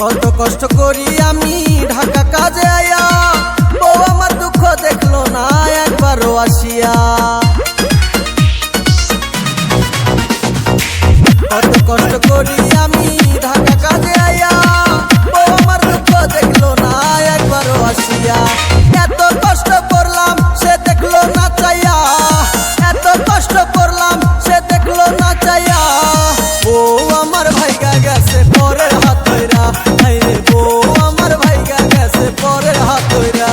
কত কষ্ট করি আমি ঢাকা কাজে আয়া, বউ আমার দুঃখ দেখলো না একবারও আসিয়া। কত কষ্ট করি আমি ঢাকা কাজে আয়া, বউ আমার দুঃখ দেখলো না একবারও আসিয়া। এত কষ্ট করলাম সে দেখলো না চাইয়া, এত কষ্ট করলাম সে দেখলো না চাইয়া। বউ আমার ভাইগা গেছে পরের হাত ধইরা, হায়রে বউ আমার ভাইগা গেছে পরের হাত ধইরা।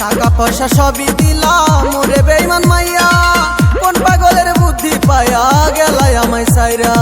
টাকা পয়সা সবই দিলাম ওরে বেঈমান মাইয়া, কোন পাগলের বুদ্ধি পায়া গেলাই আমায় সাইরা।